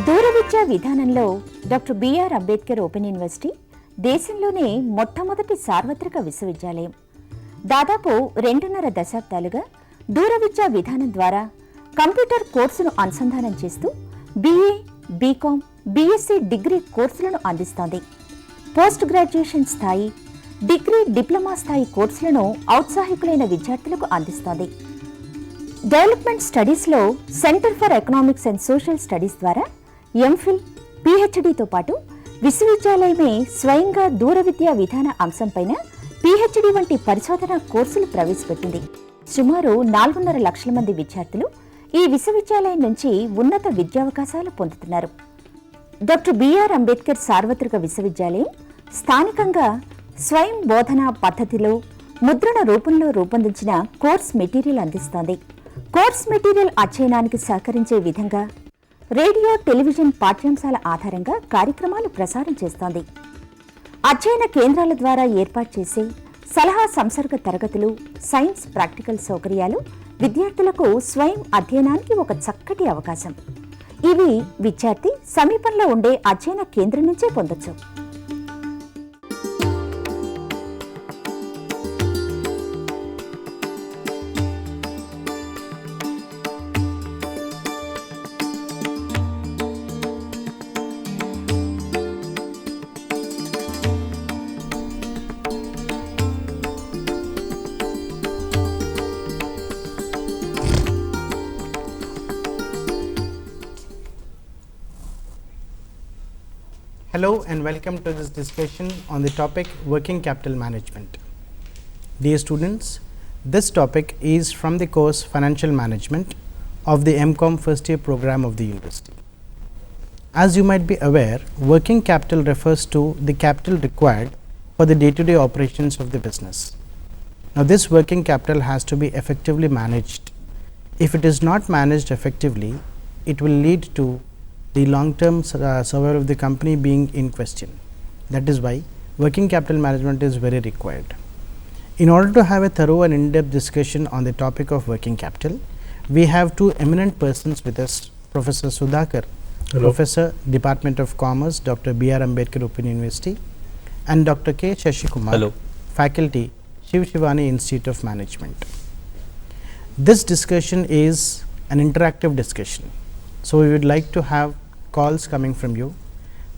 దూర విద్యా విధానంలో doctor BR Ambedkar open university దేశంలోనే మొట్టమొదటి సార్వత్రిక విశ్వవిద్యాలయం. దాదాపు 2.5 దశాబ్దాలుగా దూర విద్యా విధానం ద్వారా కంప్యూటర్ కోర్సును అనుసంధానం చేస్తూ బీఏ, బీకామ్, బీఎస్సీ డిగ్రీ కోర్సులను అందిస్తోంది. పోస్ట్ గ్రాడ్యుయేషన్ స్థాయి, డిగ్రీ, డిప్లొమా స్థాయి కోర్సులను ఔత్సాహికులైన విద్యార్థులకు అందిస్తోంది. డెవలప్మెంట్ స్టడీస్లో centre for economics and social studies ద్వారా ఎంఫిల్, పీహెచ్డీతో పాటు విశ్వవిద్యాలయమే స్వయంగా దూర విద్యా విధాన అంశంపైన పీహెచ్డీ వంటి పరిశోధన కోర్సులు ప్రవేశపెట్టింది. సుమారు 4.5 లక్షల మంది విద్యార్థులు ఈ విశ్వవిద్యాలయం నుంచి ఉన్నత విద్యావకాశాలు పొందుతున్నారు. డాక్టర్ బిఆర్ అంబేద్కర్ సార్వత్రిక విశ్వవిద్యాలయం స్థానికంగా స్వయం బోధనా పద్ధతిలో ముద్రణ రూపంలో రూపొందించిన కోర్స్ మెటీరియల్ అందిస్తోంది. కోర్స్ మెటీరియల్ అధ్యయనానికి సహకరించే విధంగా రేడియో, టెలివిజన్ పాఠ్యాంశాల ఆధారంగా కార్యక్రమాలు ప్రసారం చేస్తోంది. అధ్యయన కేంద్రాల ద్వారా ఏర్పాటు చేసే సలహా సంసర్గ తరగతులు, సైన్స్ ప్రాక్టికల్ సౌకర్యాలు విద్యార్థులకు స్వయం అధ్యయనానికి ఒక చక్కటి అవకాశం. ఇవి విద్యార్థి సమీపంలో ఉండే అధ్యయన కేంద్రం నుంచే పొందొచ్చు. Hello and welcome to this discussion on the topic working capital management. Dear students, this topic is from the course Financial Management of the MCOM first year program of the university. As you might be aware, working capital refers to the capital required for the day-to-day operations of the business. Now this working capital has to be effectively managed. If it is not managed effectively, it will lead to the long-term survival of the company being in question. That is why working capital management is very required. In order to have a thorough and in-depth discussion on the topic of working capital, we have two eminent persons with us, Professor Sudhakar, Hello. Professor, Department of Commerce, Dr. B.R. Ambedkar Open University, and Dr. K. Shashikumar, Hello. Faculty, Shiv Shivani Institute of Management. This discussion is an interactive discussion. So we would like to have calls coming from you.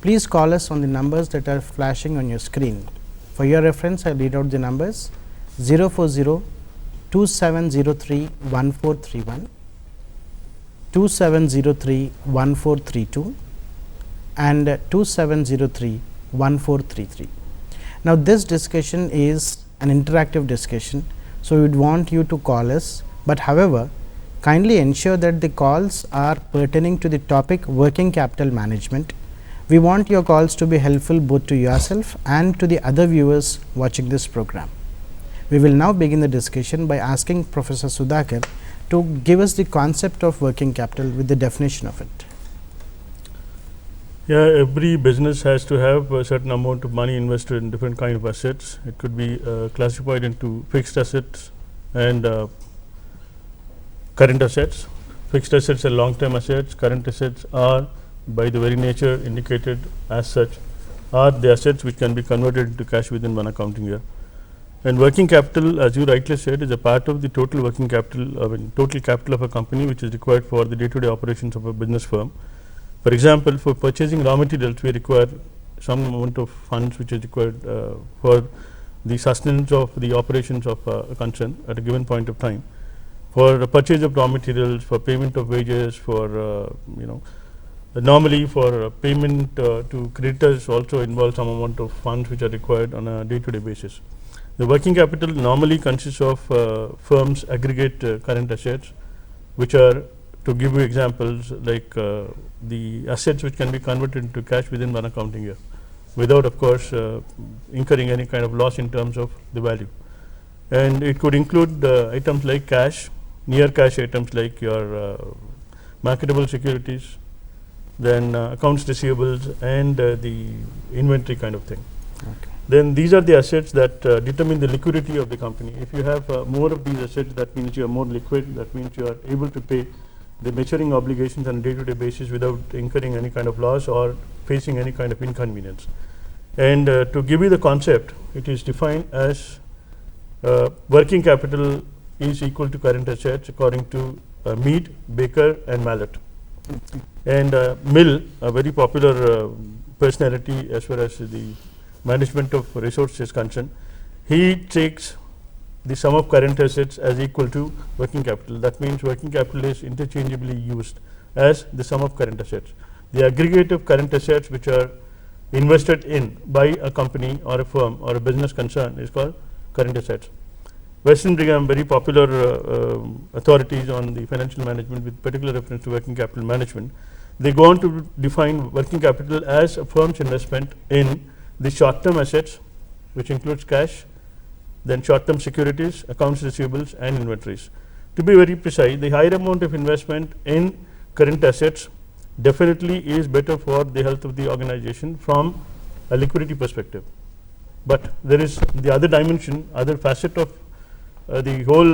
Please call us on the numbers that are flashing on your screen. For your reference, I will read out the numbers: 040-2703-1431, 2703-1432 and 2703-1433. Now this discussion is an interactive discussion, so we would want you to call us, but however, kindly ensure that the calls are pertaining to the topic working capital management. We want your calls to be helpful both to yourself and to the other viewers watching this program. We will now begin the discussion by asking Professor Sudhakar to give us the concept of working capital with the definition of it. Yeah, every business has to have a certain amount of money invested in different kind of assets. It could be classified into fixed assets and current assets. Fixed assets are long-term assets. Current assets are, by the very nature indicated as such, are the assets which can be converted into cash within one accounting year. And working capital, as you rightly said, is a part of the total working capital, total capital of a company, which is required for the day-to-day operations of a business firm. For example, for purchasing raw materials, we require some amount of funds which is required for the sustenance of the operations of a concern at a given point of time. For the purchase of raw materials, for payment of wages, for normally for payment to creditors also involves some amount of funds which are required on a day-to-day basis. The working capital normally consists of firms' aggregate current assets, which are, to give you examples, like the assets which can be converted into cash within one accounting year, without of course incurring any kind of loss in terms of the value. And it could include items like cash, near cash items like your marketable securities, then accounts receivables and the inventory kind of thing. Okay. Then these are the assets that determine the liquidity of the company. If you have more of these assets, that means you are more liquid, that means you are able to pay the maturing obligations on a day-to-day basis without incurring any kind of loss or facing any kind of inconvenience. And to give you the concept, it is defined as working capital is equal to current assets according to Mead, Baker and Mallet. And Mill, a very popular personality as far as the management of resources is concerned, he takes the sum of current assets as equal to working capital. That means working capital is interchangeably used as the sum of current assets. The aggregate of current assets which are invested in by a company or a firm or a business concern is called current assets. Western Brigham, very popular authorities on the financial management with particular reference to working capital management, they go on to define working capital as a firm's investment in the short-term assets, which includes cash, then short-term securities, accounts receivables and inventories. To be very precise, the higher amount of investment in current assets definitely is better for the health of the organization from a liquidity perspective. But there is the other dimension, other facet of the whole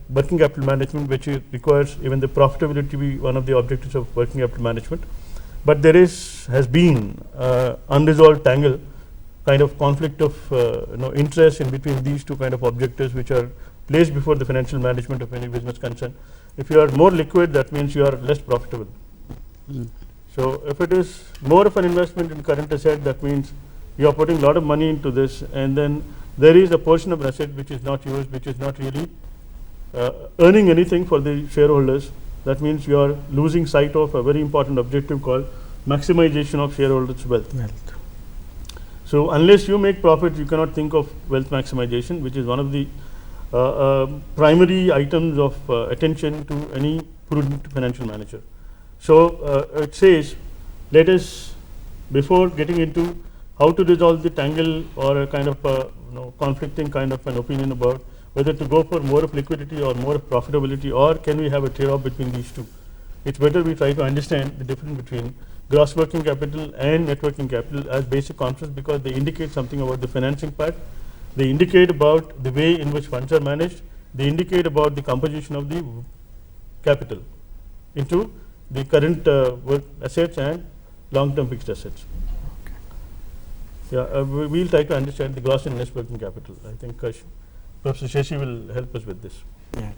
working capital management, which requires even the profitability to be one of the objectives of working capital management. But there has been unresolved tangle, kind of conflict of interest in between these two kind of objectives, which are placed before the financial management of any business concern. If you are more liquid, that means you are less profitable. So if it is more of an investment in current asset, that means you are putting a lot of money into this, and then there is a portion of an asset which is not used, which is not really earning anything for the shareholders. That means you are losing sight of a very important objective called maximization of shareholders' wealth. So unless you make profit, you cannot think of wealth maximization, which is one of the primary items of attention to any prudent financial manager. So it says, let us, before getting into how to resolve the tangle or a kind of conflicting kind of an opinion about whether to go for more of liquidity or more of profitability, or can we have a trade-off between these two, it's better we try to understand the difference between gross working capital and net working capital as basic concepts, because they indicate something about the financing part, they indicate about the way in which funds are managed, they indicate about the composition of the capital into the current work assets and long-term fixed assets. Yeah, we will try to understand the gross and net working capital. I think Professor Shashi will help us with this. Yeah.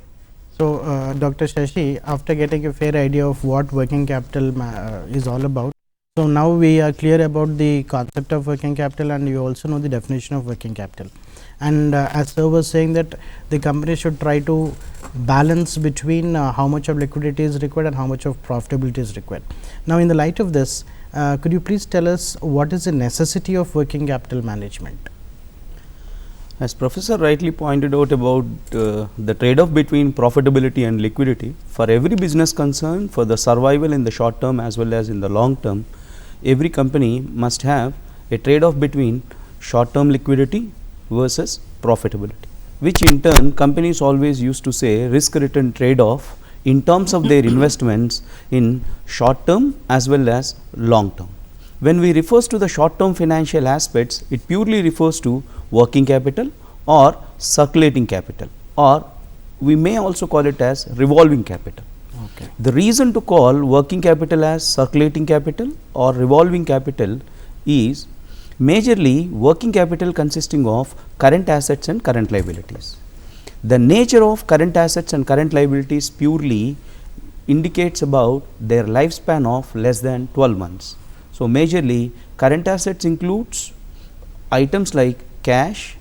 So, Dr. Shashi, after getting a fair idea of what working capital is all about, so now we are clear about the concept of working capital, and you also know the definition of working capital. And as sir was saying that the company should try to balance between how much of liquidity is required and how much of profitability is required. Now, in the light of this, could you please tell us what is the necessity of working capital management? As Professor rightly pointed out about the trade-off between profitability and liquidity, for every business concern, for the survival in the short term as well as in the long term, every company must have a trade-off between short-term liquidity versus profitability, which in turn companies always used to say risk-return trade-off in terms of their investments in short term as well as long term. When we refers to the short term financial aspects, it purely refers to working capital or circulating capital, or we may also call it as revolving capital. Okay. The reason to call working capital as circulating capital or revolving capital is majorly working capital consisting of current assets and current liabilities. The nature of current assets and current liabilities purely indicates about their lifespan of less than 12 months. So, majorly current assets includes items like cash,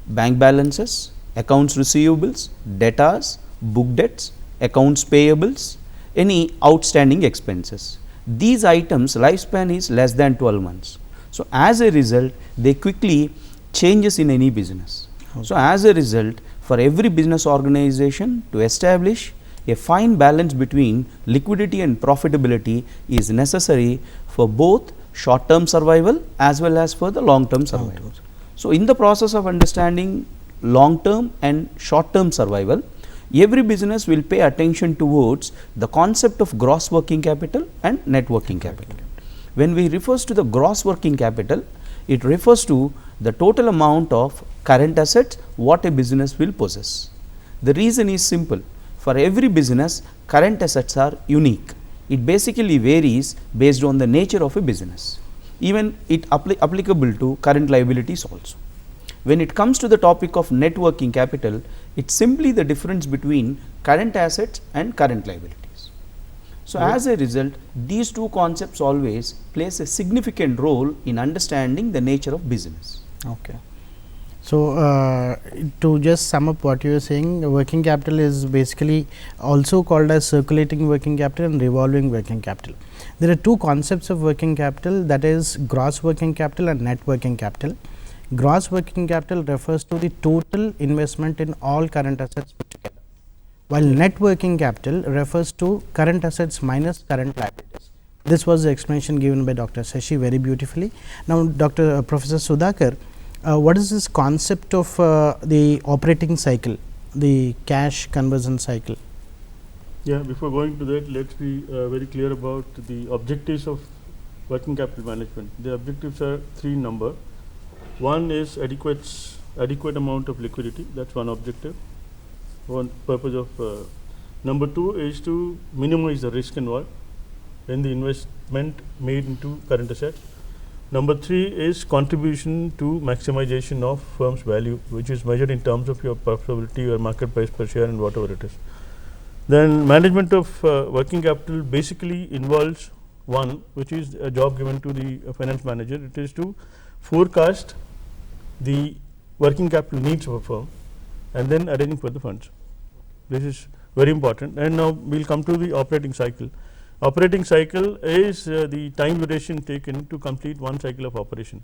bank balances, accounts receivables, debtors, book debts, accounts payables, any outstanding expenses. These items lifespan is less than 12 months. So, as a result, they quickly changes in any business. Okay. So, as a result, for every business organization to establish a fine balance between liquidity and profitability is necessary for both short term survival as well as for the long term survival. So, in the process of understanding long term and short term survival, every business will pay attention towards the concept of gross working capital and net working capital. When we refers to the gross working capital, it refers to the total amount of current assets what a business will possess. The reason is simple. for every business, current assets are unique. It basically varies based on the nature of a business. Even it applicable to current liabilities also. When it comes to the topic of net working capital, it's simply the difference between current assets and current liabilities. So, as a result, these two concepts always plays a significant role in understanding the nature of business. Okay. So, to just sum up what you are saying, working capital is basically also called as circulating working capital and revolving working capital. There are two concepts of working capital, that is gross working capital and net working capital. Gross working capital refers to the total investment in all current assets put together, while net working capital refers to current assets minus current liabilities. This was the explanation given by Dr. Shashi very beautifully. Now, Professor Sudhakar, what is this concept of the operating cycle, the cash conversion cycle? Yeah, before going to that, let's be very clear about the objectives of working capital management. The objectives are three number. One is adequate amount of liquidity, that's one objective, one purpose of. Number two is to minimize the risk involved in the investment made into current assets. Number three is contribution to maximization of firm's value, which is measured in terms of your profitability, your market price per share and whatever it is. Then management of working capital basically involves one, which is a job given to the finance manager. It is to forecast the working capital needs of a firm and then arranging for the funds. This is very important. And now we will come to the operating cycle. Operating cycle is the time duration taken to complete one cycle of operation.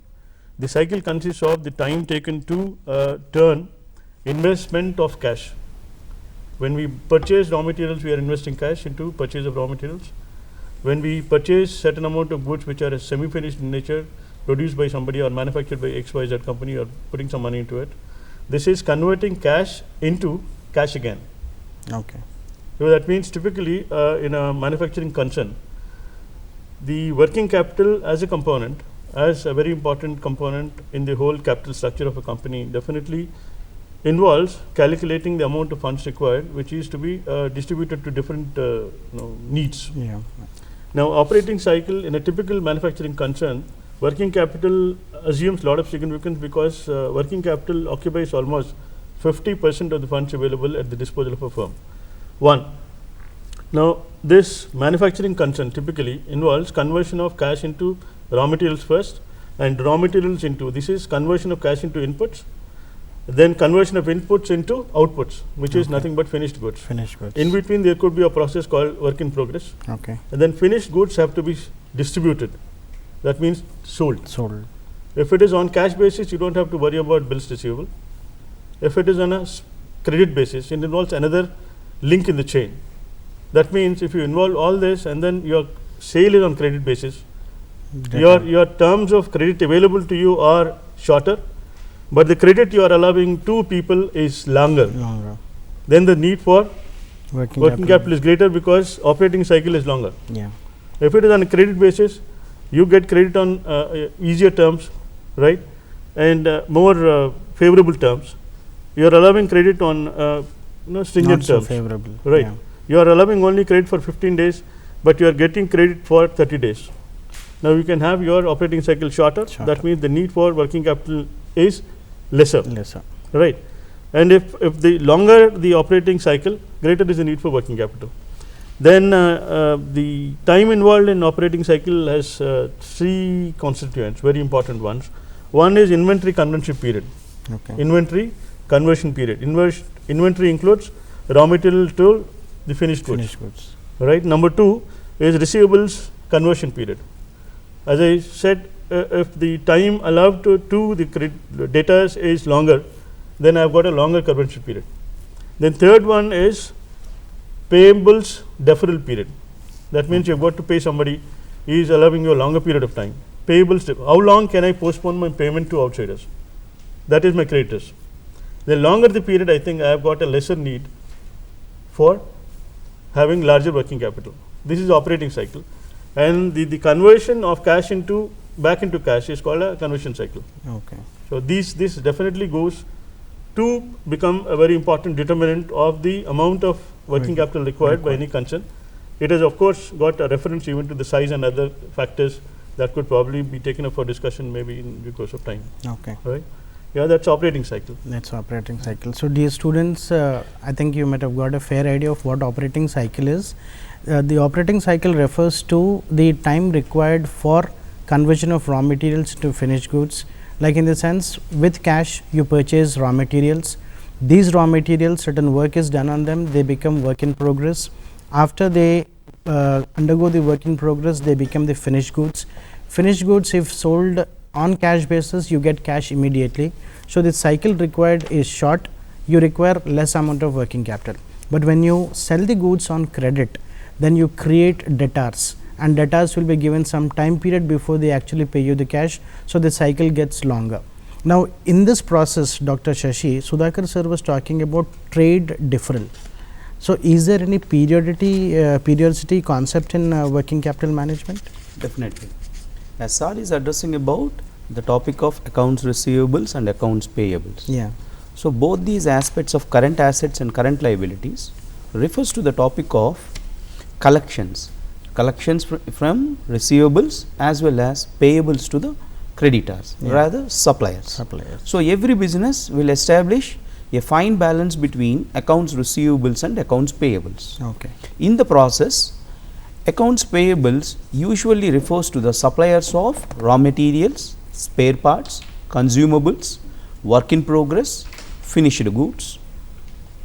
The cycle consists of the time taken to turn investment of cash. When we purchase raw materials, we are investing cash into purchase of raw materials. When we purchase certain amount of goods which are semi-finished in nature, produced by somebody or manufactured by XYZ company, or putting some money into it, this is converting cash into cash again. Okay. So, that means typically in a manufacturing concern, the working capital as a component, as a very important component in the whole capital structure of a company, definitely involves calculating the amount of funds required, which is to be distributed to different needs. Yeah. Now, operating cycle in a typical manufacturing concern, working capital assumes a lot of significance because working capital occupies almost 50% of the funds available at the disposal of a firm. One. Now, this manufacturing concern typically involves conversion of cash into raw materials first, and raw materials into, this is conversion of cash into inputs, then conversion of inputs into outputs, which is nothing but finished goods. Finished goods. In between there could be a process called work in progress. Okay. And then finished goods have to be distributed. That means sold. Sold. If it is on cash basis, you don't have to worry about bills receivable. If it is on a credit basis, it involves another link in the chain. That means if you involve all this and then your sale is on credit basis, your terms of credit available to you are shorter, but the credit you are allowing to people is longer. Then the need for working capital is greater because operating cycle is longer. Yeah. If it is on a credit basis, you get credit on easier terms, right, and more favorable terms. You are allowing credit on stringent Not so terms, favorable. right? Yeah. You are allowing only credit for 15 days, but you are getting credit for 30 days. Now, you can have your operating cycle shorter. That means the need for working capital is lesser. Right. And if the longer the operating cycle, greater is the need for working capital. Then the time involved in operating cycle has three constituents, very important ones. One is inventory conversion period. Okay. Inventory conversion period. Inventory includes raw material to the finished goods. Right. Number two is receivables conversion period. As I said, if the time allowed to the debtors is longer, then I have got a longer conversion period. Then third one is payables deferral period. That means you have got to pay somebody, he is allowing you a longer period of time. Payables, how long can I postpone my payment to outsiders? That is my creditors. The longer the period, I think I have got a lesser need for having larger working capital. This is operating cycle, and the conversion of cash back into cash is called a conversion cycle. Okay. So, this definitely goes to become a very important determinant of the amount of working capital required by any concern. It has of course got a reference even to the size and other factors that could probably be taken up for discussion maybe in due course of time. Okay. Right? Yeah, that's operating cycle. That's operating cycle. So, dear students, I think you might have got a fair idea of what operating cycle is. The operating cycle refers to the time required for conversion of raw materials to finished goods, like in the sense with cash you purchase raw materials. These raw materials, certain work is done on them, they become work in progress. After they undergo the work in progress, they become the finished goods. Finished goods, if sold on cash basis, you get cash immediately. So, the cycle required is short, you require less amount of working capital. But when you sell the goods on credit, then you create debtors, and debtors will be given some time period before they actually pay you the cash. So, the cycle gets longer. Now, in this process, Dr. Shashi, Sudhakar sir was talking about trade deferral. So, is there any periodicity concept in working capital management? Definitely. As Sir is addressing about the topic of accounts receivables and accounts payables. Yeah. So, both these aspects of current assets and current liabilities refers to the topic of collections from receivables as well as payables to the creditors, rather suppliers. So, every business will establish a fine balance between accounts receivables and accounts payables. Okay. In the process, accounts payables usually refers to the suppliers of raw materials, spare parts, consumables, work in progress, finished goods.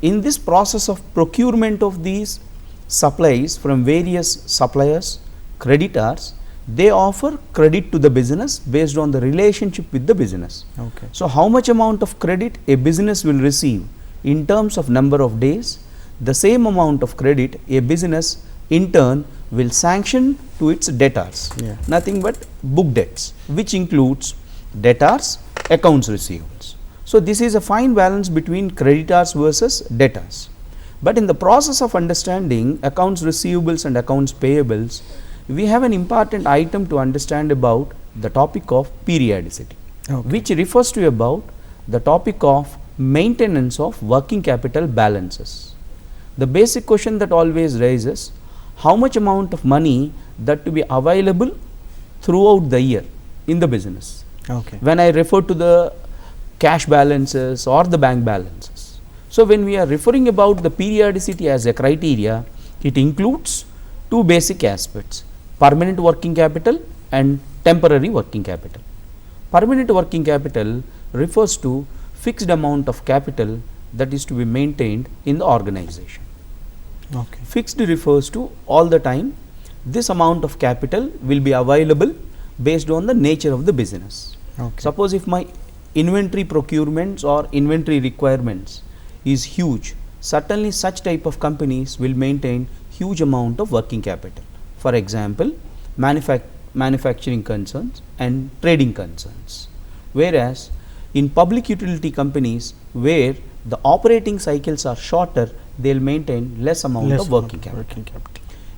In this process of procurement of these supplies from various suppliers, creditors, they offer credit to the business based on the relationship with the business. Okay. So, how much amount of credit a business will receive in terms of number of days, the same amount of credit a business in turn will sanction to its debtors, nothing but book debts, which includes debtors, accounts receivables. So, this is a fine balance between creditors versus debtors. But in the process of understanding accounts receivables and accounts payables, we have an important item to understand about the topic of periodicity, which refers to about the topic of maintenance of working capital balances. The basic question that always raises, how much amount of money that to be available throughout the year in the business. Okay. When I refer to the cash balances or the bank balances. So, when we are referring about the periodicity as a criteria, it includes two basic aspects: permanent working capital and temporary working capital. Permanent working capital refers to fixed amount of capital that is to be maintained in the organization. Okay. Fixed refers to all the time this amount of capital will be available based on the nature of the business. Okay. Suppose if my inventory procurements or inventory requirements is huge, certainly such type of companies will maintain huge amount of working capital. For example, manufacturing concerns and trading concerns. Whereas, in public utility companies where the operating cycles are shorter, they will maintain less amount of working capital.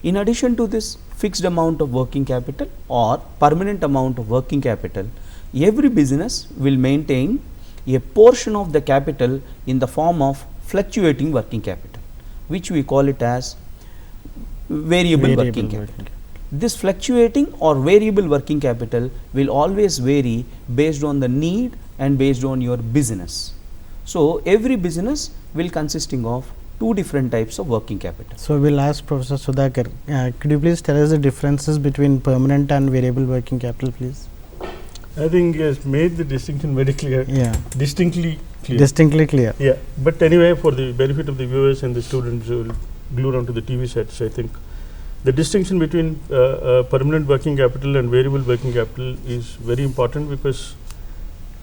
In addition to this fixed amount of working capital or permanent amount of working capital, every business will maintain a portion of the capital in the form of fluctuating working capital, which we call it as variable working capital. This fluctuating or variable working capital will always vary based on the need and based on your business. So, every business will consisting of two different types of working capital. So, we will ask Professor Sudhakar, could you please tell us the differences between permanent and variable working capital, please? I think he has made the distinction very clear. Yeah. Distinctly clear. Distinctly clear. Yeah. But anyway, for the benefit of the viewers and the students who will glue onto the TV sets, I think the distinction between permanent working capital and variable working capital is very important, because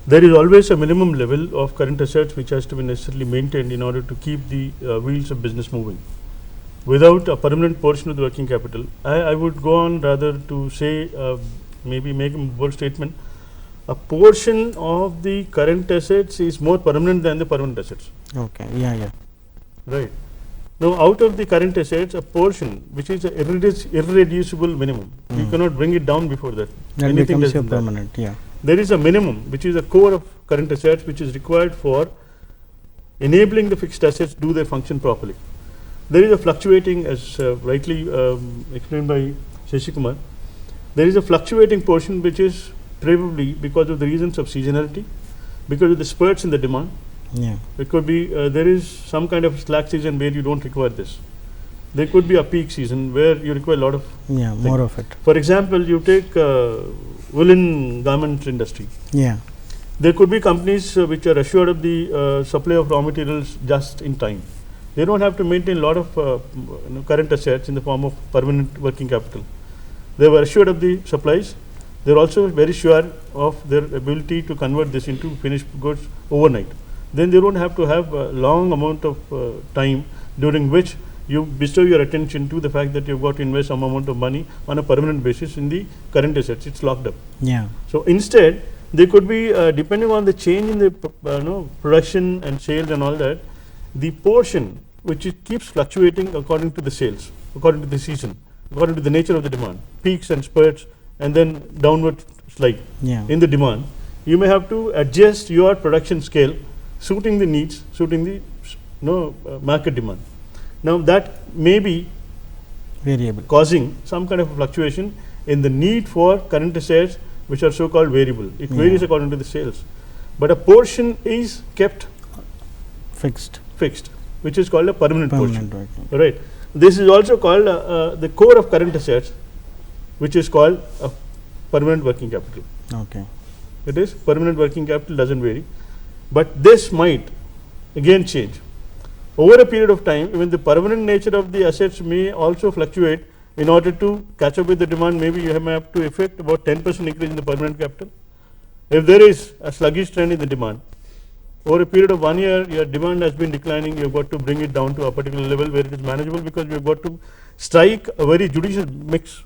there is always a minimum level of current assets which has to be necessarily maintained in order to keep the wheels of business moving. Without a permanent portion of the working capital, I would go on rather to say, maybe make a bold statement, a portion of the current assets is more permanent than the permanent assets. Okay. Yeah. Right. Now, out of the current assets, a portion which is a irreducible minimum, you cannot bring it down before that. That becomes your permanent. Yeah. There is a minimum which is a core of current assets which is required for enabling the fixed assets to do their function properly. there is a fluctuating, as rightly explained by Shashi Kumar, there is a fluctuating portion which is probably because of the reasons of seasonality, because of the spurts in the demand. Yeah. It could be there is some kind of slack season where you don't require this. There could be a peak season where you require a lot of. Yeah. More of it. For example, you take woolen garment industry. Yeah. There could be companies which are assured of the supply of raw materials just in time. They don't have to maintain a lot of current assets in the form of permanent working capital. They were assured of the supplies. They are also very sure of their ability to convert this into finished goods overnight. Then they don't have to have a long amount of time during which you bestow your attention to the fact that you've got to invest some amount of money on a permanent basis in the current assets. It's locked up. Yeah. So instead, they could be depending on the change in the production and sales and all that, the portion which it keeps fluctuating according to the sales, according to the season, according to the nature of the demand, peaks and spurts, and then downward slide Yeah. in the demand. You may have to adjust your production scale, suiting the needs, suiting the market demand. Now that may be Variable. causing some kind of a fluctuation in the need for current assets, which are so called variable. It varies according to the sales, but a portion is kept Fixed. which is called a permanent Permanent. portion. Right. Right. This is also called the core of current assets, which is called a permanent working capital. Okay. It is permanent working capital, doesn't vary, but this might again change over a period of time. Even the permanent nature of the assets may also fluctuate. In order to catch up with the demand, maybe you may have to effect about 10% increase in the permanent capital. If there is a sluggish trend in the demand, over a period of 1 year, your demand has been declining, you have got to bring it down to a particular level where it is manageable, because you have got to strike a very judicious mix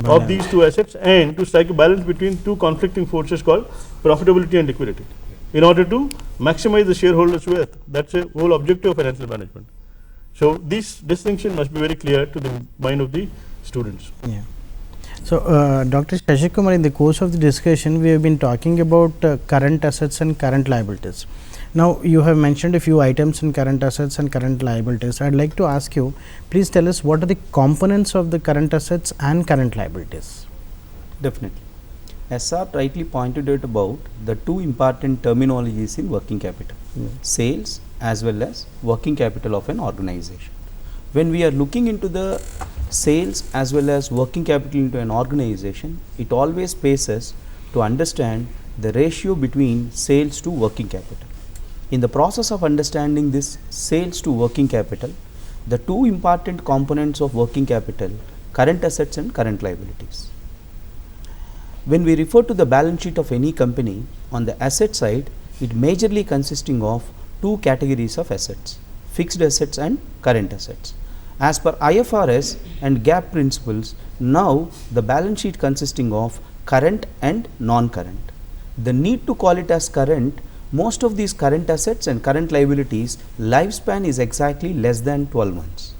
of these two assets and to strike a balance between two conflicting forces called profitability and liquidity in order to maximize the shareholders' wealth. That's the whole objective of financial management. So this distinction must be very clear to the mind of the students. Yeah. So, Dr. Shashi Kumar, in the course of the discussion, we have been talking about current assets and current liabilities. Now, you have mentioned a few items in current assets and current liabilities. I would like to ask you, please tell us what are the components of the current assets and current liabilities? Definitely. As sir rightly pointed out about the two important terminologies in working capital, sales as well as working capital of an organization. When we are looking into the sales as well as working capital into an organization, it always pays us to understand the ratio between sales to working capital. In the process of understanding this sales to working capital, the two important components of working capital, current assets and current liabilities. When we refer to the balance sheet of any company, on the asset side, it majorly consisting of two categories of assets, fixed assets and current assets. As per IFRS and GAAP principles, now the balance sheet consisting of current and non-current. The need to call it as current, most of these current assets and current liabilities lifespan is exactly less than 12 months.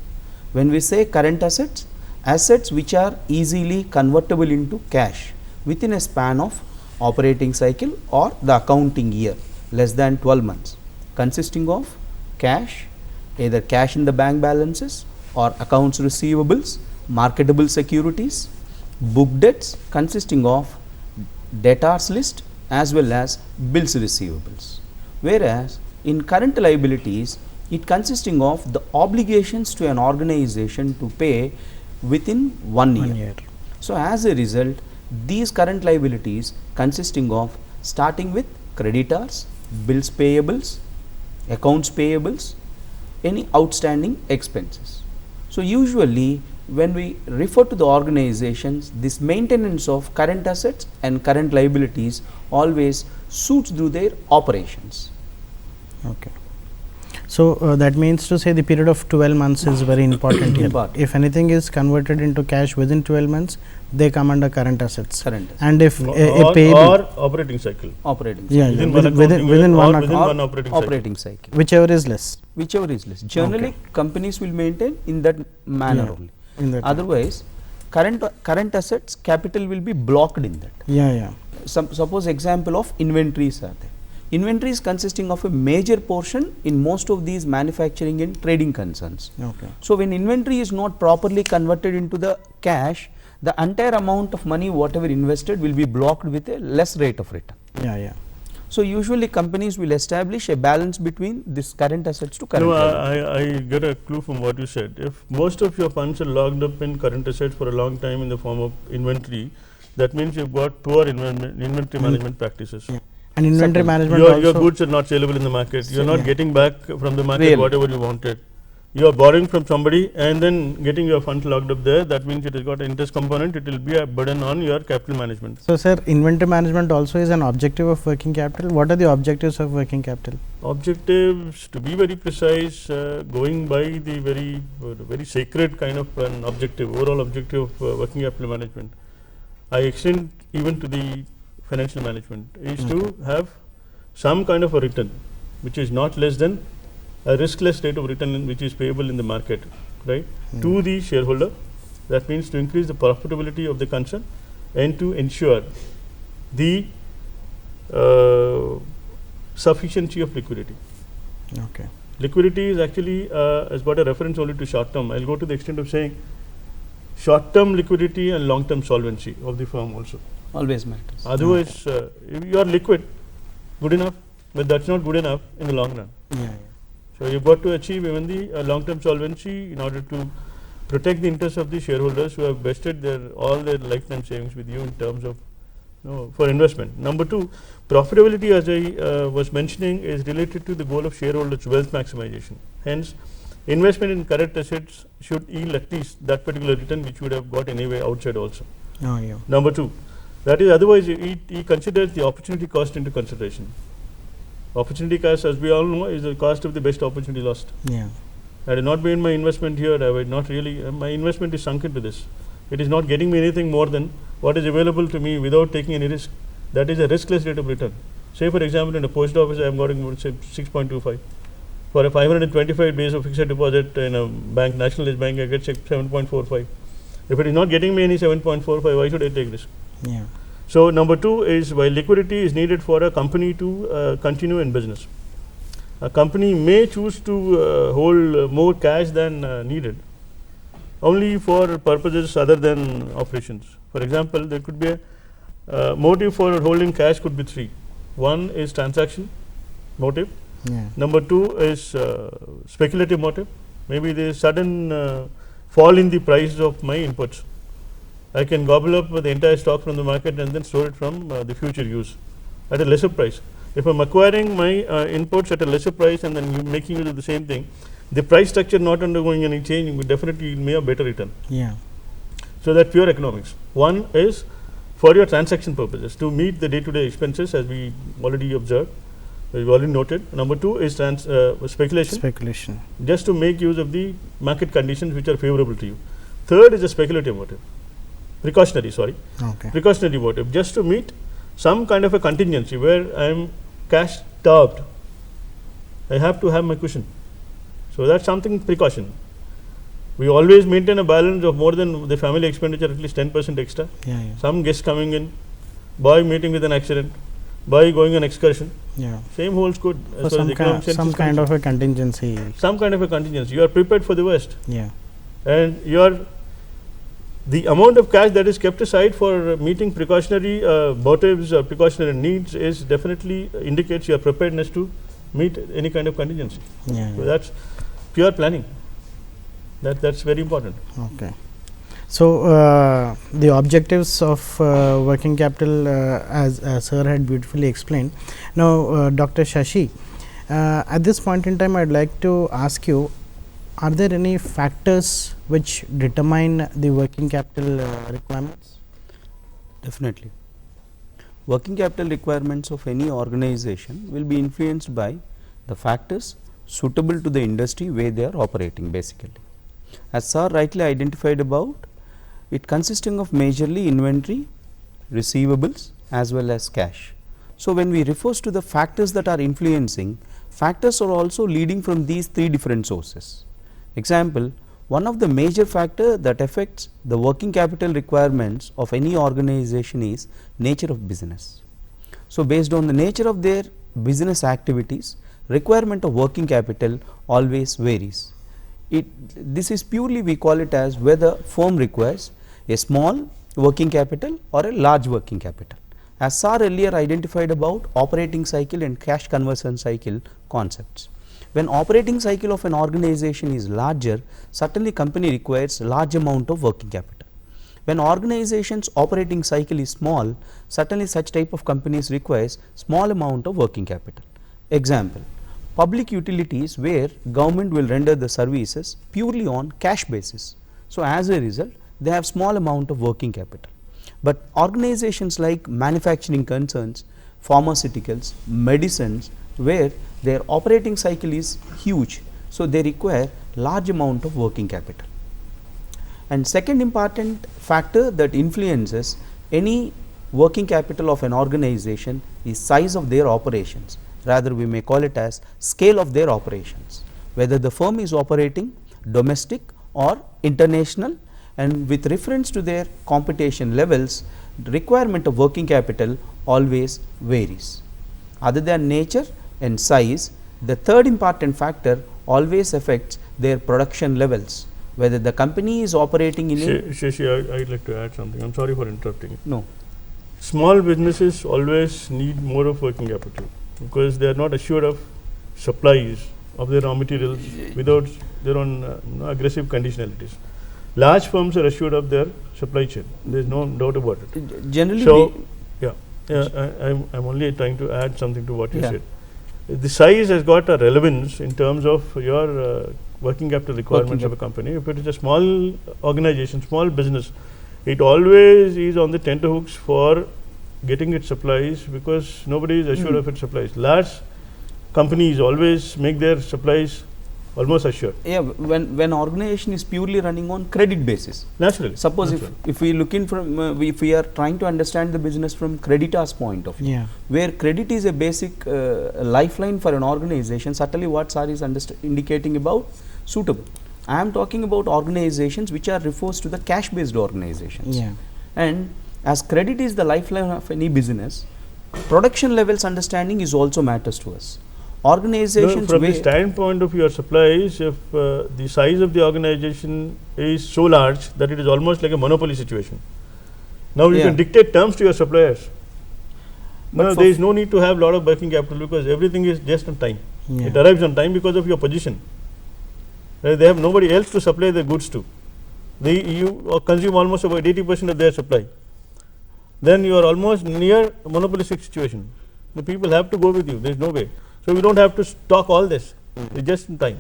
When we say current assets, assets which are easily convertible into cash within a span of operating cycle or the accounting year less than 12 months, consisting of cash, either cash in the bank balances or accounts receivables, marketable securities, book debts consisting of debtors list as well as bills receivables. Whereas in current liabilities, it consisting of the obligations to an organization to pay within 1 year. 1 year. So as a result, these current liabilities consisting of starting with creditors, bills payables, accounts payables, any outstanding expenses. So usually when we refer to the organizations, this maintenance of current assets and current liabilities always suits through their operations. Okay. So, that means to say the period of 12 months is very important here. Important. If anything is converted into cash within 12 months, they come under current assets. Current assets. And if Or, a payable, or operating cycle. Operating yeah, cycle. within one or within account, one operating cycle. Operating cycle. whichever is less. Whichever is less. Generally, companies will maintain in that manner Yeah. only. In that. Otherwise, current assets capital will be blocked in that. Yeah, yeah. Suppose example of inventories are there. Inventory is consisting of a major portion in most of these manufacturing and trading concerns. Okay. So, when inventory is not properly converted into the cash, the entire amount of money whatever invested will be blocked with a less rate of return. Yeah, yeah. So, usually companies will establish a balance between this current assets to current No, liability. I get a clue from what you said. If most of your funds are locked up in current assets for a long time in the form of inventory, that means you've got poor inventory management practices. Yeah. And inventory management Your also. goods are not saleable in the market. You're not Yeah. getting back from the market Really? whatever you wanted. You are borrowing from somebody and then getting your funds locked up there. That means it has got an interest component. It will be a burden on your capital management. So, sir, inventory management also is an objective of working capital. What are the objectives of working capital? Objectives, to be very precise, going by the very sacred kind of an objective, overall objective of working capital management, I extend even to the financial management, is to have some kind of a return which is not less than a riskless rate of return which is payable in the market, right, to the shareholder. That means to increase the profitability of the concern and to ensure the sufficiency of liquidity. Okay. Liquidity is actually has got a reference only to short term. I'll go to the extent of saying short term liquidity and long term solvency of the firm also. Always matters. Otherwise, if you are liquid, good enough, but that's not good enough in the long run. Yeah, yeah. So, you've got to achieve even the long term solvency in order to protect the interests of the shareholders who have vested all their lifetime savings with you in terms of for investment. Number two, profitability, as I was mentioning, is related to the goal of shareholders' wealth maximization. Hence, investment in current assets should yield at least that particular return which would have got anyway outside also. Oh, yeah. Number two, that is otherwise he considers the opportunity cost into consideration. Opportunity cost, as we all know, is the cost of the best opportunity lost. Yeah. Had I not made my investment here, I would not really, my investment is sunk into this. It is not getting me anything more than what is available to me without taking any risk. That is a riskless rate of return. Say for example, in a post office, I am getting say 6.25. For a 525 days of fixed deposit in a bank, nationalized bank, I get 7.45. If it is not getting me any 7.45, why should I take risk? Yeah. So, number two is, while liquidity is needed for a company to continue in business, a company may choose to hold more cash than needed only for purposes other than operations. For example, there could be a motive for holding cash could be three. One is transaction motive. Yeah. Number two is speculative motive. Maybe there is sudden fall in the price of my inputs. I can gobble up the entire stock from the market and then store it from the future use at a lesser price. If I am acquiring my inputs at a lesser price and then making use of the same thing, the price structure not undergoing any change would definitely may have better return. Yeah. So, that pure economics. One is for your transaction purposes to meet the day-to-day expenses, as we already observed, we already noted. Number two is speculation, Speculation. just to make use of the market conditions which are favorable to you. Third is a speculative motive. Precautionary, sorry. Okay. Precautionary motive, just to meet some kind of a contingency where I am cash starved. I have to have my cushion. So, that's something precaution. We always maintain a balance of more than the family expenditure, at least 10% extra. Yeah, yeah. Some guests coming in, boy meeting with an accident, boy going on excursion. Yeah. Same holds good So as far as economic sense some is kind concerned. of a contingency. Some kind of a contingency. You are prepared for the worst. Yeah. And the amount of cash that is kept aside for meeting precautionary motives or precautionary needs is definitely indicates your preparedness to meet any kind of contingency. Yeah. So, that's pure planning. That's very important. Okay. So, the objectives of working capital, as sir had beautifully explained. Now, Dr. Shashi, at this point in time, I would like to ask you, are there any factors which determine the working capital requirements? Definitely. Working capital requirements of any organization will be influenced by the factors suitable to the industry where they are operating basically. As sir rightly identified about, it consisting of majorly inventory, receivables as well as cash. So, when we refers to the factors that are influencing, factors are also leading from these three different sources. Example, one of the major factor that affects the working capital requirements of any organization is nature of business. So, based on the nature of their business activities, requirement of working capital always varies. This is purely, we call it as whether firm requires a small working capital or a large working capital. As Sir earlier identified about operating cycle and cash conversion cycle concepts. When operating cycle of an organization is larger, certainly company requires large amount of working capital. When organization's operating cycle is small, certainly such type of companies requires small amount of working capital. Example, public utilities where government will render the services purely on cash basis. So as a result, they have small amount of working capital. But organizations like manufacturing concerns, pharmaceuticals, medicines, where their operating cycle is huge, so they require large amount of working capital. And second important factor that influences any working capital of an organization is size of their operations. Rather, we may call it as scale of their operations, whether the firm is operating domestic or international, and with reference to their competition levels, the requirement of working capital always varies. Other than nature and size, the third important factor always affects their production levels, whether the company is operating in Shashi, I'd like to add something. I'm sorry for interrupting. no. Small businesses always need more of working capital because they are not assured of supplies of their raw materials without their own aggressive conditionalities. Large firms are assured of their supply chain. There is no doubt about it. Generally, So, I'm only trying to add something to what you Yeah. said. The size has got a relevance in terms of your working capital requirements of a company. If it is a small organization, small business, it always is on the tenterhooks for getting its supplies because nobody is assured of its supplies. Large companies always make their supplies almost assured. yeah, when organization is purely running on credit basis. Naturally. Suppose Naturally. if we look in from if we are trying to understand the business from creditor's point of view, Yeah. where credit is a basic lifeline for an organization, certainly what Sir is indicating about suitable. I am talking about organizations which are refers to the cash based organizations. Yeah. And as credit is the lifeline of any business, production levels understanding is also matters to us. No, Organizations from the where standpoint of your supplies, if the size of the organization is so large that it is almost like a monopoly situation. Now you Yeah. can dictate terms to your suppliers. But No, for there is no need to have lot of working capital because everything is just on time. Yeah. It arrives on time because of your position. They have nobody else to supply their goods to. You consume almost about 80% of their supply. Then you are almost near a monopolistic situation. The people have to go with you. There is no way. So we don't have to stock all this. It's just in time.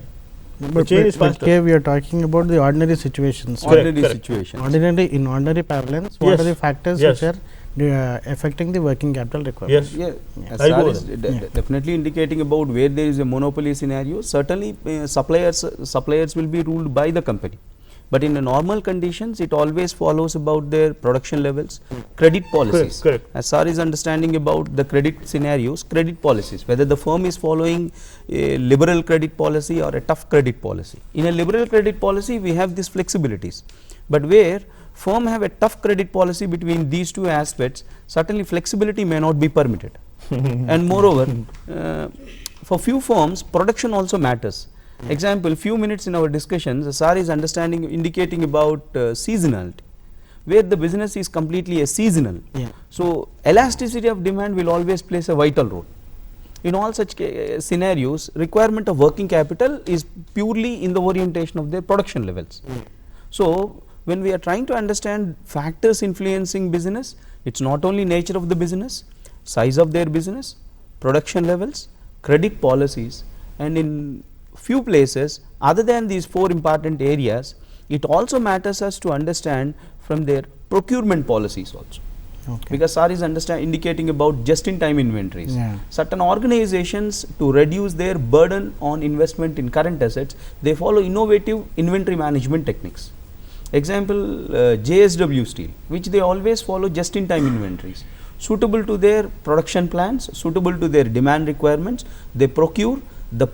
The chain is faster. here we are talking about the ordinary situations. Correct, ordinary correct. situations. In ordinary parlance, what Yes. are the factors Yes. which are affecting the working capital requirement? Yes. Yeah, as I Sir go is with definitely indicating about where there is a monopoly scenario. Certainly, suppliers will be ruled by the company. But in a normal conditions, it always follows about their production levels, credit policies. correct. As Sir is understanding about the credit scenarios, credit policies, whether the firm is following a liberal credit policy or a tough credit policy. In a liberal credit policy, we have these flexibilities. But where firm have a tough credit policy between these two aspects, certainly flexibility may not be permitted. And moreover, for few firms, production also matters. Example, few minutes in our discussions, Sir is indicating about seasonality, where the business is completely a seasonal. Yeah. So elasticity of demand will always plays a vital role. In all such scenarios, requirement of working capital is purely in the orientation of their production levels. So when we are trying to understand factors influencing business, it's not only nature of the business, size of their business, production levels, credit policies, and in few places other than these four important areas, it also matters us to understand from their procurement policies also. Okay. Because Sir is indicating about just in time inventories. Yeah. Certain organizations, to reduce their burden on investment in current assets, they follow innovative inventory management techniques. Example, JSW Steel, which they always follow just in time inventories. Suitable to their production plans, suitable to their demand requirements, they procure the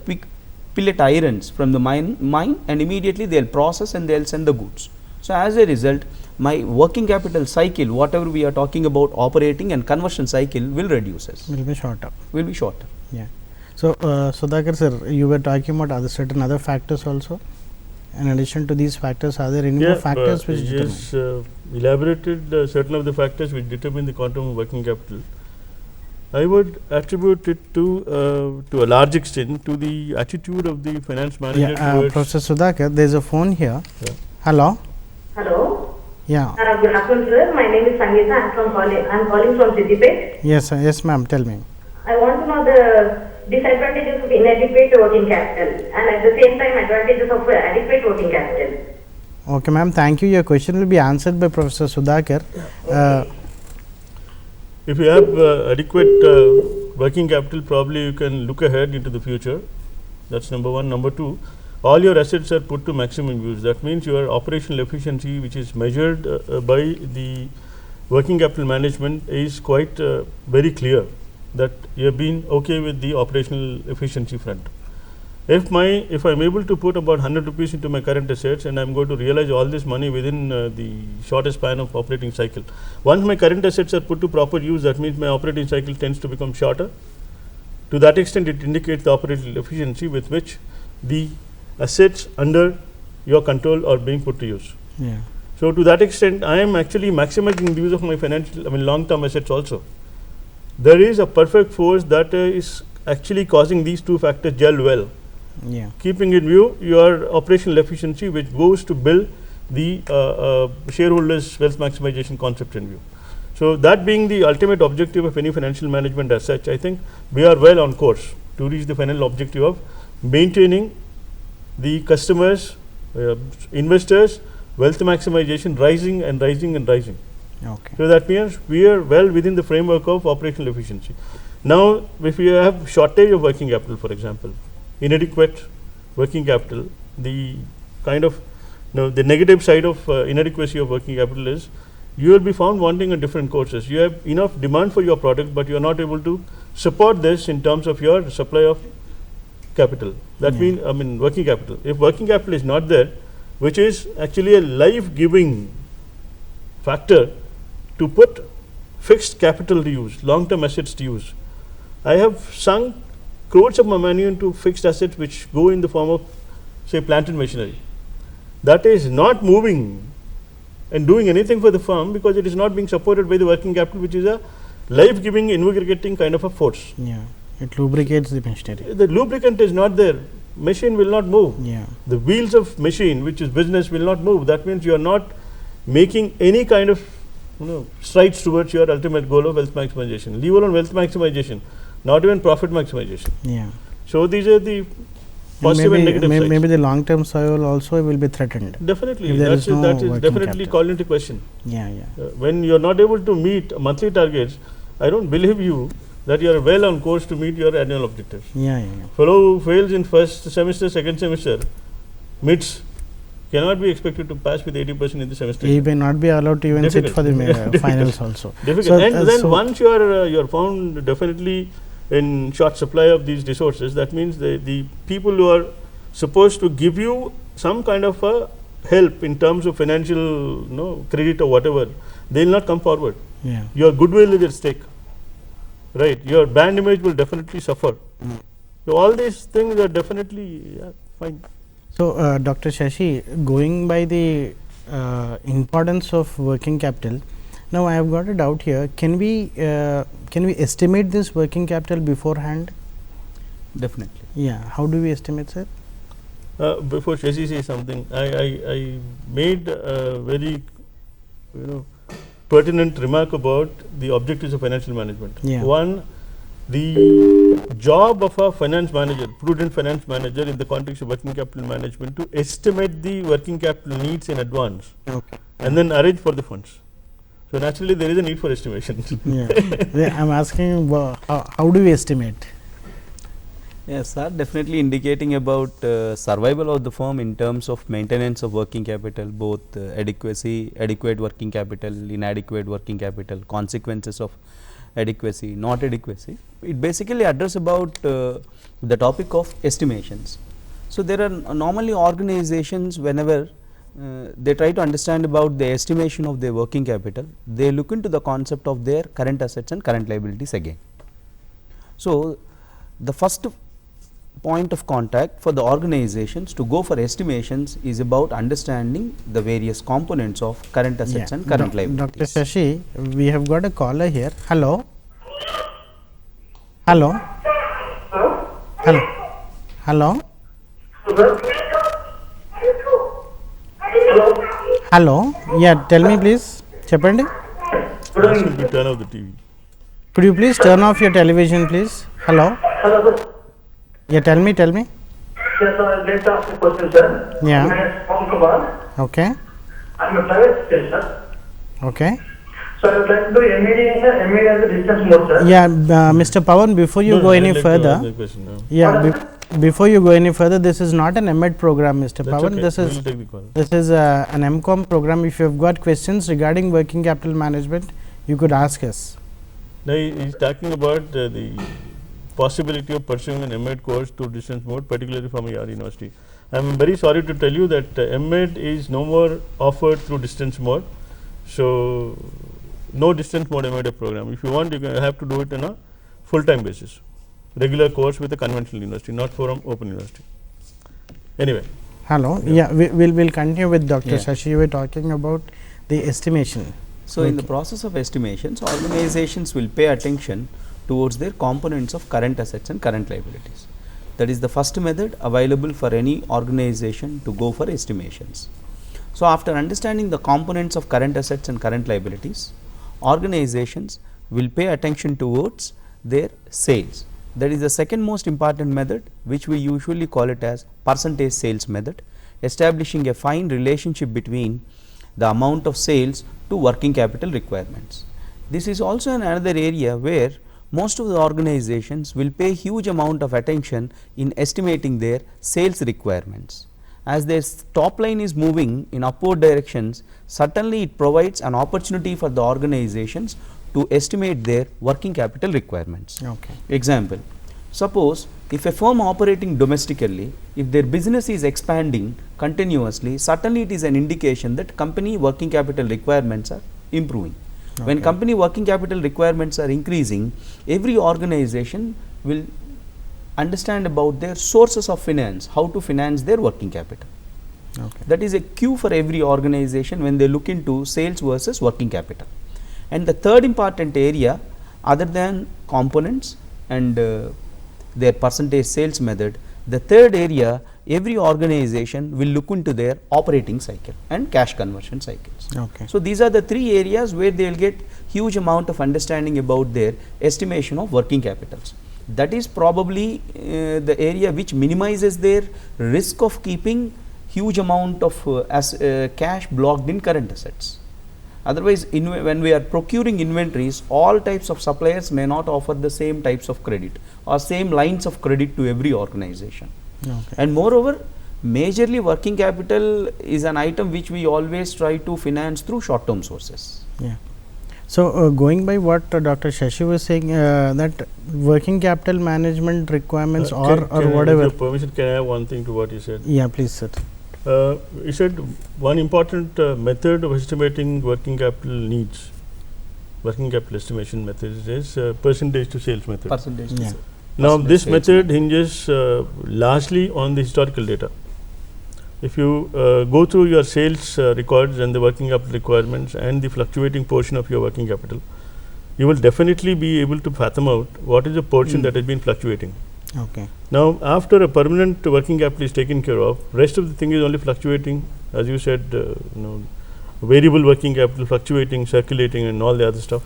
pellet irons from the mine and immediately they will process and they will send the goods. So as a result, my working capital cycle, whatever we are talking about operating and conversion cycle, will reduces, Will be shorter. will be shorter. Yeah. So, Sudhakar sir, you were talking about other certain other factors also. In addition to these factors, are there any more factors which determine? yes, elaborated certain of the factors which determine the quantum of working capital. I would attribute it to a large extent to the attitude of the finance manager Yeah, towards Professor Sudhakar, there is a phone here. Yeah. Hello. Hello. Yeah. Good afternoon, sir. My name is Sangeeta. I'm calling from Siddipet. Yes, yes, ma'am. Tell me. I want to know the disadvantages of inadequate working capital and at the same time advantages of adequate working capital. Okay, ma'am. Thank you. Your question will be answered by Professor Sudhakar. if you have adequate working capital, probably you can look ahead into the future. That's number one. Number two, all your assets are put to maximum use. That means your operational efficiency, which is measured by the working capital management, is quite very clear that you have been okay with the operational efficiency front. If I'm able to put about 100 rupees into my current assets and I'm going to realize all this money within the shortest span of operating cycle, once my current assets are put to proper use, that means my operating cycle tends to become shorter. To that extent, it indicates the operational efficiency with which the assets under your control are being put to use. Yeah. So, to that extent, I am actually maximizing the use of my long-term assets also. There is a perfect force that is actually causing these two factors gel well. Yeah. Keeping in view your operational efficiency, which goes to build the shareholders' wealth maximization concept in view. So, that being the ultimate objective of any financial management as such, I think we are well on course to reach the final objective of maintaining the customers, investors' wealth maximization rising and rising and rising. Okay. So, that means we are well within the framework of operational efficiency. Now, if you have shortage of working capital, for example, inadequate working capital, the kind of the negative side of inadequacy of working capital is you will be found wanting in different courses. You have enough demand for your product, but you are not able to support this in terms of your supply of capital. That means, working capital. If working capital is not there, which is actually a life-giving factor to put fixed capital to use, long-term assets to use. I have sunk crores of my money into fixed assets which go in the form of, say, plant and machinery. That is not moving and doing anything for the firm because it is not being supported by the working capital, which is a life-giving, invigorating kind of a force. Yeah. It lubricates the machinery. The lubricant is not there. Machine will not move. Yeah. The wheels of machine, which is business, will not move. That means you are not making any kind of strides towards your ultimate goal of wealth maximization. Leave alone wealth maximization, not even profit maximization. Yeah. So, these are the positive and negative sides. Maybe the long-term survival also will be threatened. Definitely, If there that is no is working definitely capital. called into question. Yeah, yeah. When you are not able to meet monthly targets, I don't believe you that you are well on course to meet your annual objectives. Yeah, yeah, yeah. Fellow who fails in first semester, second semester, meets cannot be expected to pass with 80% in the semester. He may not be allowed to even sit Difficult. for the Difficult. finals also. Difficult. So, And then so once you are found definitely in short supply of these resources, that means the people who are supposed to give you some kind of a help in terms of financial credit or whatever, they will not come forward. yeah. Your goodwill is at stake, right? Your brand image will definitely suffer. So, all these things are definitely fine. So, Dr. Shashi, going by the importance of working capital, now I have got a doubt here. Can we estimate this working capital beforehand? Definitely. Yeah. How do we estimate, sir? Before Shashi says something, I made a very pertinent remark about the objectives of financial management. Yeah. One, the job of a finance manager, prudent finance manager in the context of working capital management, to estimate the working capital needs in advance Okay. and then arrange for the funds. So, naturally, there is a need for estimation. Yeah. I am asking how do we estimate? Yes, sir, definitely indicating about survival of the firm in terms of maintenance of working capital, both adequate working capital, inadequate working capital, consequences of adequacy, not adequacy. It basically address about the topic of estimations. So, there are normally organizations whenever they try to understand about the estimation of their working capital, they look into the concept of their current assets and current liabilities again. So, the first point of contact for the organizations to go for estimations is about understanding the various components of current assets and current Dr. liabilities. Shashi, we have got a caller here. Hello. Hello. Hello. Hello. Hello. Yeah, tell me please. Cheppandi. Ask him to turn off the TV. Could you please turn off your television, please? Hello. Hello, sir. Yeah, tell me. Yes, sir. Let's ask a question, sir. Yeah. My name is Pawan Kumar. Okay. I'm a private student, sir. Okay. So I would like to do MED as a distance mode, sir. Yeah, Mr. Pawan, before you No, go I'd any like to ask further, the question now. yeah, before you go any further, this is not an MED program, Mr. That's Pawan. okay. This is We'll take the call. This is an MCOM program. If you have got questions regarding working capital management, you could ask us. Now he is talking about the possibility of pursuing an MEd course through distance mode, particularly from a university. I am very sorry to tell you that MEd is no more offered through distance mode. So, no distance mode MEd program. If you want, you can have to do it on a full-time basis, regular course with a conventional university, not from open university. Anyway. Hello. Yeah, we'll continue with Dr. Yeah. Shashi. You were talking about the estimation. So, in the process of estimations, organizations will pay attention towards their components of current assets and current liabilities. That is the first method available for any organization to go for estimations. So, after understanding the components of current assets and current liabilities, organizations will pay attention towards their sales. That is the second most important method, which we usually call it as percentage sales method, establishing a fine relationship between the amount of sales to working capital requirements. This is also another area where most of the organizations will pay huge amount of attention in estimating their sales requirements. As their top line is moving in upward directions, certainly it provides an opportunity for the organizations to estimate their working capital requirements. Okay. Example, suppose if a firm operating domestically, if their business is expanding continuously, certainly it is an indication that company working capital requirements are improving. Okay. When company working capital requirements are increasing, every organization will understand about their sources of finance, how to finance their working capital. Okay. That is a cue for every organization when they look into sales versus working capital. And the third important area, other than components and their percentage sales method, the third area, every organization will look into their operating cycle and cash conversion cycles. Okay. So, these are the three areas where they will get huge amount of understanding about their estimation of working capitals. That is probably the area which minimizes their risk of keeping huge amount of cash blocked in current assets. Otherwise, when we are procuring inventories, all types of suppliers may not offer the same types of credit or same lines of credit to every organization. Okay. And moreover, majorly working capital is an item which we always try to finance through short term sources. Yeah. So, going by what Dr. Shashi was saying, that working capital management requirements or whatever. With your permission, can I have one thing to what you said? Yeah, please, sir. You said one important method of estimating working capital needs, working capital estimation method is percentage to sales method. Percentage. Yeah. Now, Percentage this sales method hinges largely on the historical data. If you go through your sales records and the working capital requirements and the fluctuating portion of your working capital, you will definitely be able to fathom out what is the portion that has been fluctuating. Okay. Now, after a permanent working capital is taken care of, rest of the thing is only fluctuating, as you said, variable working capital fluctuating, circulating and all the other stuff,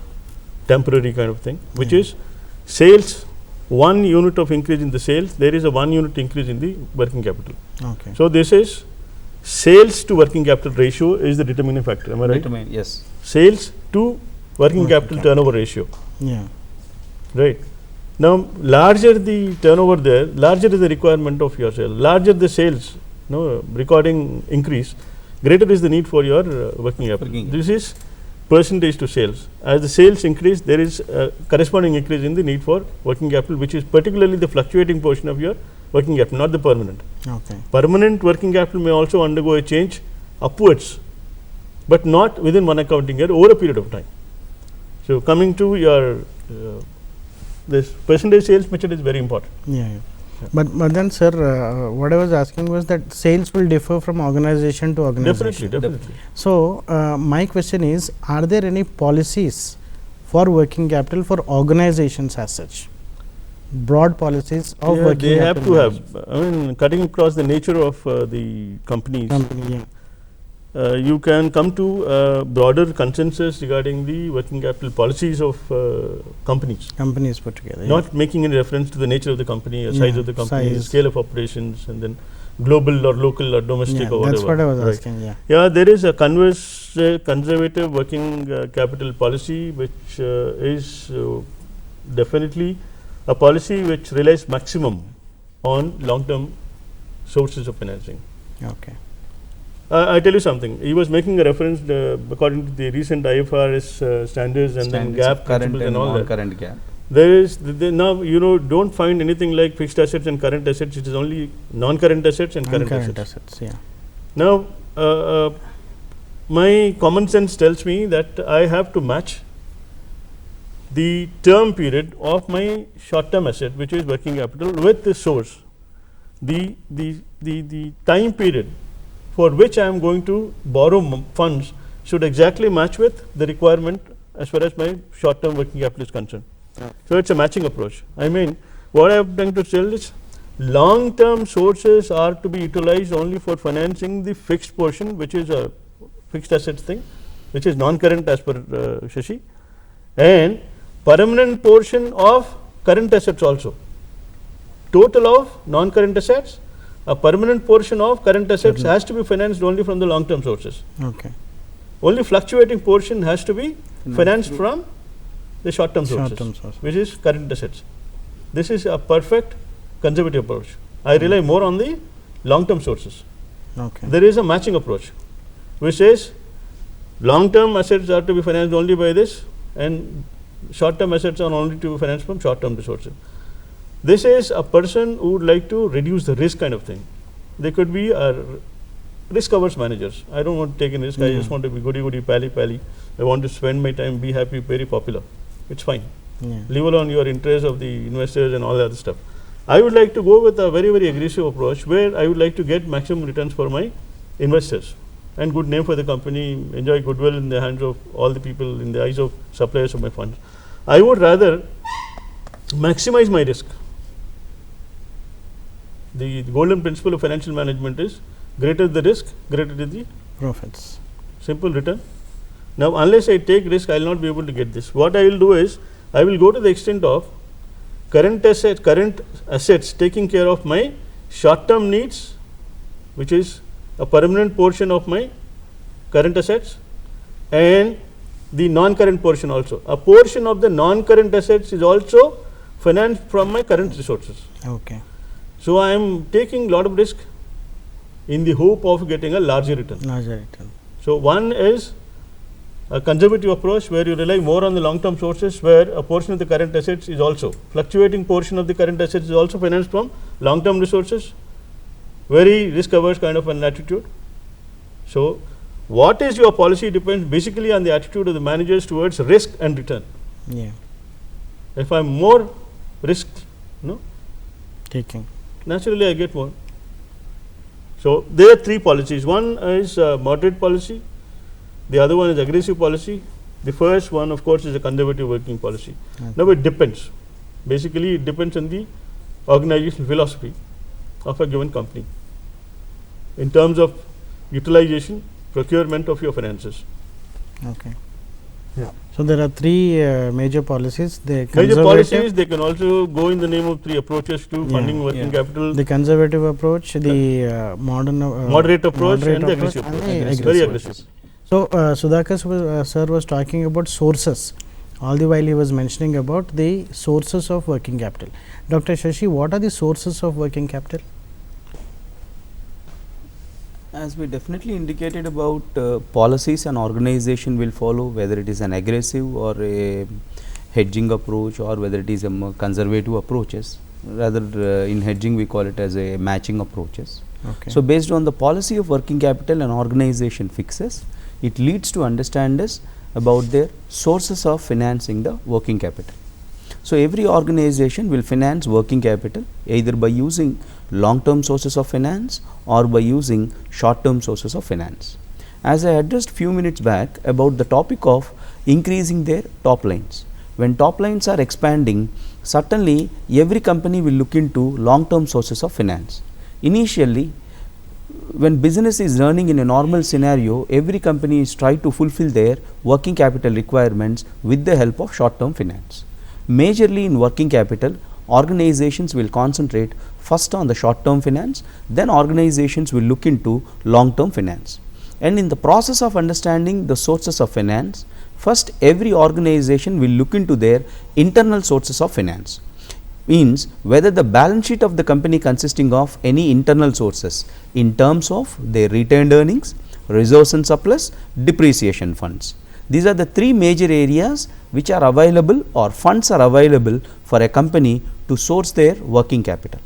temporary kind of thing, which is sales, 1 unit of increase in the sales, there is a 1 unit increase in the working capital. Okay. So, this is sales to working capital ratio is the determining factor, am I right? Yes. Sales to working capital turnover ratio, Yeah. right. Now, larger the turnover there, larger is the requirement of your sale, larger the sales, recording increase, greater is the need for your working capital. This is percentage to sales. As the sales increase, there is a corresponding increase in the need for working capital, which is particularly the fluctuating portion of your working capital, not the permanent. Okay. Permanent working capital may also undergo a change upwards, but not within one accounting year, over a period of time. So, coming to your this percentage sales method is very important. Yeah, yeah. But then sir, what I was asking was that sales will differ from organization to organization. Definitely. So, my question is, are there any policies for working capital for organizations as such? Broad policies of working they have capital to management? have. I mean, cutting across the nature of the companies, Company, yeah. you can come to broader consensus regarding the working capital policies of companies. Companies put together. Not making any reference to the nature of the company, size Yeah, of the company, size. scale of operations, and then global or local or domestic yeah, or whatever. that's what I was Right. asking. Yeah. Yeah, there is a conservative working capital policy, which is definitely a policy which relies maximum on long-term sources of financing. Okay. I tell you something. He was making a reference according to the recent IFRS standards and then Standards of gap current principles and and all that. non-current gap. There is now don't find anything like fixed assets and current assets. It is only non-current assets and current Current assets. assets. Yeah. Now, my common sense tells me that I have to match the term period of my short-term asset, which is working capital, with the source. The time period for which I am going to borrow funds should exactly match with the requirement as far as my short-term working capital is concerned. So, it is a matching approach. I mean, what I am trying to tell is, long-term sources are to be utilized only for financing the fixed portion, which is a fixed assets thing, which is non-current as per Shashi, and permanent portion of current assets also. Total of non-current assets, a permanent portion of current assets has to be financed only from the long-term sources. Okay. Only fluctuating portion has to be financed from the short-term sources, Short-term sources. which is current assets. This is a perfect conservative approach. I rely more on the long-term sources. Okay. There is a matching approach, which says long-term assets are to be financed only by this, and short-term assets are only to be financed from short-term resources. This is a person who would like to reduce the risk kind of thing. They could be risk averse managers. I don't want to take any risk. I just want to be goody pally. I want to spend my time, be happy, very popular. It's fine. Yeah. Leave alone your interest of the investors and all that other stuff. I would like to go with a very aggressive approach, where I would like to get maximum returns for my investors and good name for the company, enjoy goodwill in the hands of all the people, in the eyes of suppliers of my funds. I would rather maximize my risk. The golden principle of financial management is, greater the risk, greater the Profits. simple return. Now, unless I take risk, I will not be able to get this. What I will do is, I will go to the extent of current assets taking care of my short-term needs, which is a permanent portion of my current assets, and the non-current portion also. A portion of the non-current assets is also financed from my current resources. Okay. So, I am taking lot of risk in the hope of getting a larger return. Larger return. So, one is a conservative approach, where you rely more on the long-term sources, where a portion of the current assets is also, fluctuating portion of the current assets is also financed from long-term resources, very risk averse kind of an attitude. So, what is your policy depends basically on the attitude of the managers towards risk and return. Yeah. If I am more risk, Taking. naturally I get more. So, there are three policies. One is moderate policy, the other one is aggressive policy. The first one, of course, is a conservative working policy. Okay. Now, it depends. Basically, it depends on the organizational philosophy of a given company in terms of utilization, procurement of your finances. Okay. Yeah. So, there are three major policies. The Major conservative, policies, they can also go in the name of three approaches to funding working capital. the conservative approach, the Moderate approach and the aggressive approach. Very aggressive. So, Sudhakar sir was talking about sources. All the while he was mentioning about the sources of working capital. Dr. Shashi, what are the sources of working capital? As we definitely indicated about policies an organization will follow, whether it is an aggressive or a hedging approach, or whether it is a more conservative approaches. Rather in hedging we call it as a matching approaches. Okay. So, based on the policy of working capital an organization fixes, it leads to understand us about their sources of financing the working capital. So, every organization will finance working capital either by using long term sources of finance or by using short term sources of finance. As I addressed few minutes back about the topic of increasing their top lines. When top lines are expanding, certainly every company will look into long term sources of finance. Initially, when business is running in a normal scenario, every company is trying to fulfill their working capital requirements with the help of short term finance. Majorly in working capital, organizations will concentrate first on the short term finance, then organizations will look into long term finance. And in the process of understanding the sources of finance, first every organization will look into their internal sources of finance. Means whether the balance sheet of the company consisting of any internal sources in terms of their retained earnings, reserves and surplus, depreciation funds. These are the three major areas which are available or funds are available for a company to source their working capital.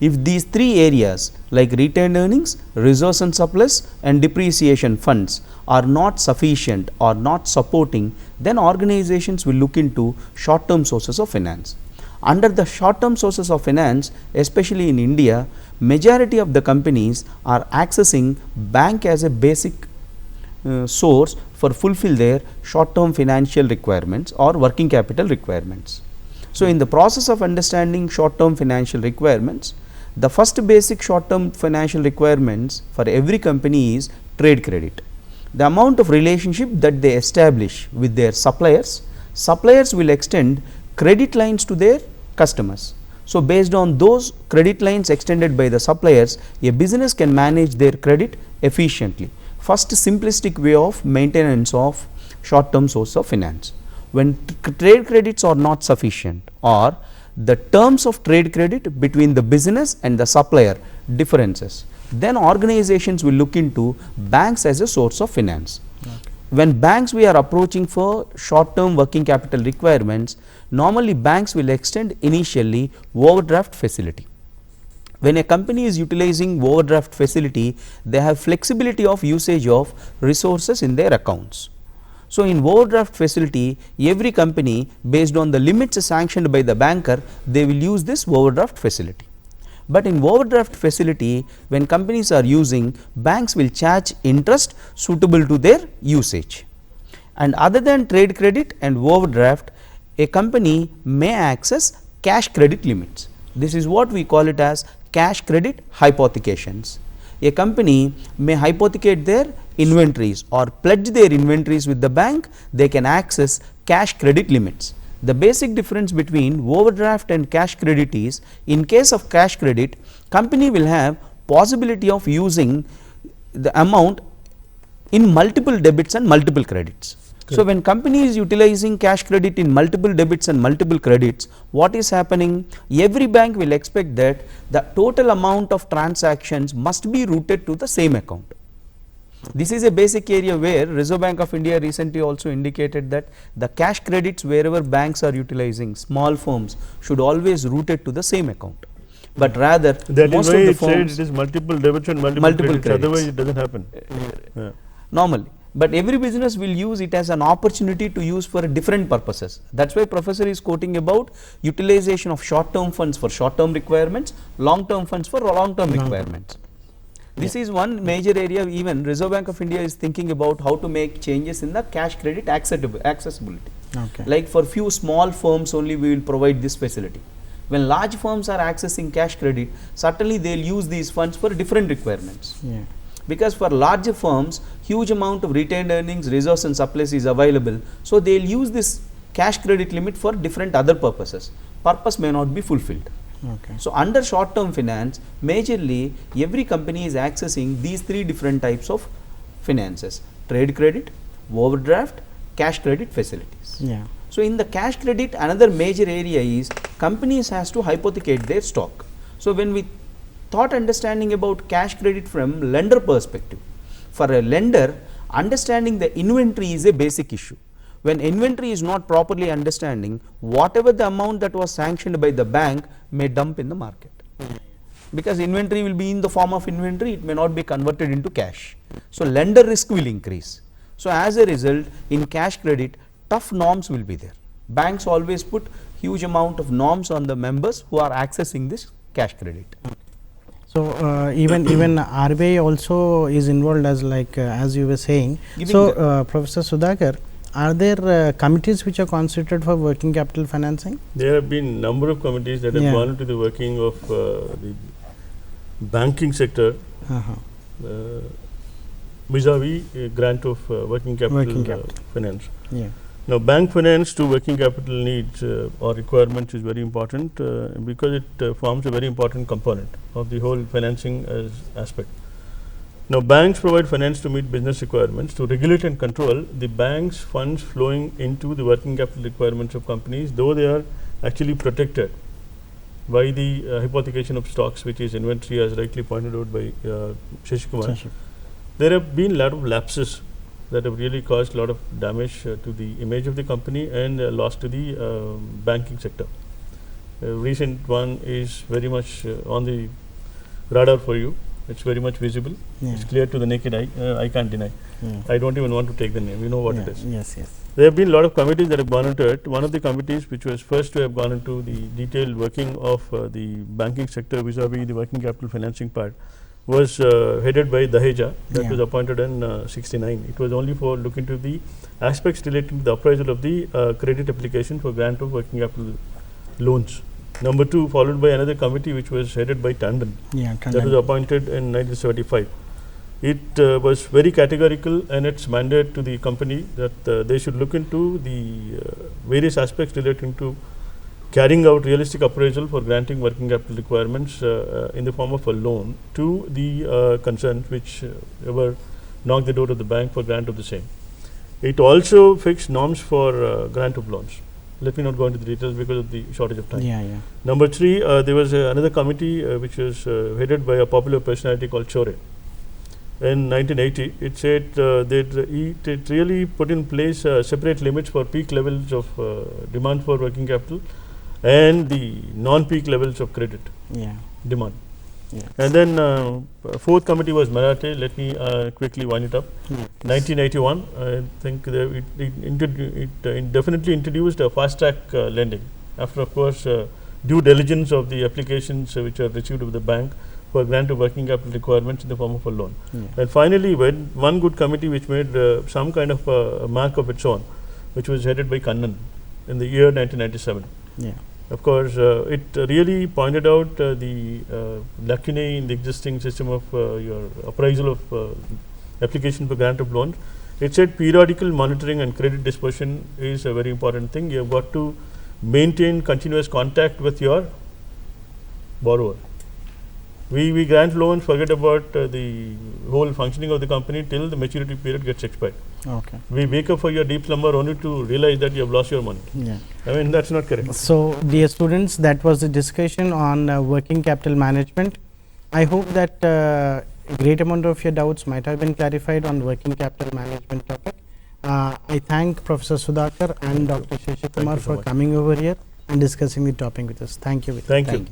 If these three areas like retained earnings, reserves and surplus and depreciation funds are not sufficient or not supporting, then organizations will look into short term sources of finance. Under the short term sources of finance, especially in India, majority of the companies are accessing bank as a basic source for fulfill their short term financial requirements or working capital requirements. So, in the process of understanding short term financial requirements, the first basic short term financial requirements for every company is trade credit. The amount of relationship that they establish with their suppliers, suppliers will extend credit lines to their customers. So, based on those credit lines extended by the suppliers, a business can manage their credit efficiently. First simplistic way of maintenance of short term source of finance. When trade credits are not sufficient or the terms of trade credit between the business and the supplier differences, then organizations will look into banks as a source of finance. Okay. When banks we are approaching for short term working capital requirements, normally banks will extend initially overdraft facility. When a company is utilizing overdraft facility, they have flexibility of usage of resources in their accounts. So, in overdraft facility, every company based on the limits sanctioned by the banker, they will use this overdraft facility. But in overdraft facility, when companies are using, banks will charge interest suitable to their usage. And other than trade credit and overdraft, a company may access cash credit limits. This is what we call it as cash credit hypothecations. A company may hypothecate their inventories or pledge their inventories with the bank, they can access cash credit limits. The basic difference between overdraft and cash credit is, in case of cash credit, company will have possibility of using the amount in multiple debits and multiple credits. Good. So, when company is utilizing cash credit in multiple debits and multiple credits, what is happening? Every bank will expect that the total amount of transactions must be routed to the same account. This is a basic area where Reserve Bank of India recently also indicated that the cash credits wherever banks are utilizing, small firms should always route it to the same account. But rather, that most is why of the it firms, said it is multiple debits and multiple credits. Otherwise it doesn't happen. Normally. But every business will use it as an opportunity to use for different purposes. That is why professor is quoting about utilization of short term funds for short term requirements, long term funds for long term requirements. This is one major area. Even Reserve Bank of India is thinking about how to make changes in the cash credit accessibility. Okay. Like for few small firms only we will provide this facility. When large firms are accessing cash credit, certainly they will use these funds for different requirements. Yeah. Because for larger firms, huge amount of retained earnings, reserves and surplus is available. So, they will use this cash credit limit for different other purposes. Purpose may not be fulfilled. Okay. So, under short term finance, majorly every company is accessing these three different types of finances: trade credit, overdraft, cash credit facilities. Yeah. So, in the cash credit, another major area is companies has to hypothecate their stock. So, when we thought understanding about cash credit from lender perspective, for a lender, understanding the inventory is a basic issue. When inventory is not properly understanding, whatever the amount that was sanctioned by the bank may dump in the market. because inventory will be in the form of inventory, it may not be converted into cash. So lender risk will increase. So as a result, in cash credit, tough norms will be there. Banks always put huge amount of norms on the members who are accessing this cash credit. So even RBI also is involved as as you were saying. So Professor Sudhakar, are there committees which are constituted for working capital financing? There have been number of committees that have gone into the working of the banking sector vis-a-vis grant of working capital finance. Yeah. Now, bank finance to working capital needs or requirements is very important because it forms a very important component of the whole financing aspect. Now, banks provide finance to meet business requirements. To regulate and control the bank's funds flowing into the working capital requirements of companies, though they are actually protected by the hypothecation of stocks, which is inventory, as rightly pointed out by Shashi Kumar. There have been a lot of lapses that have really caused a lot of damage to the image of the company and loss to the banking sector. A recent one is very much on the radar for you. It's very much visible. It's clear to the naked eye. I can't deny. I don't even want to take the name. You know what it is. Yes, yes. There have been a lot of committees that have gone into it. One of the committees which was first to have gone into the detailed working of the banking sector vis-a-vis the working capital financing part was headed by Daheja. That was appointed in 69. It was only for look into the aspects relating to the appraisal of the credit application for grant of working capital loans. Number 2, followed by another committee which was headed by Tandon. That was appointed in 1975. It was very categorical in its mandate to the company that they should look into the various aspects relating to carrying out realistic appraisal for granting working capital requirements in the form of a loan to the concerns which ever knock the door of the bank for grant of the same. It also fixed norms for grant of loans. Let me not go into the details because of the shortage of time. Number 3, there was another committee which was headed by a popular personality called Chore. In 1980, it said that it really put in place separate limits for peak levels of demand for working capital and the non-peak levels of credit demand. And then 4th committee was Marathe. Let me quickly wind it up. 1981, I think it definitely introduced a fast-track lending after, of course, due diligence of the applications which are received of the bank for grant of working capital requirements in the form of a loan. And finally, one good committee which made some kind of a mark of its own, which was headed by Kannan in the year 1997. Of course, it really pointed out the lacunae in the existing system of your appraisal of application for grant of loans. It said periodical monitoring and credit dispersion is a very important thing. You have got to maintain continuous contact with your borrower. We grant loans, forget about the whole functioning of the company till the maturity period gets expired. We wake up for your deep slumber only to realize that you have lost your money. I mean, that's not correct. So, dear students, that was the discussion on working capital management. I hope that a great amount of your doubts might have been clarified on working capital management topic. I thank Professor Sudhakar and Dr. Shashi Kumar for coming over here and discussing the topic with us. Thank you. Thank you.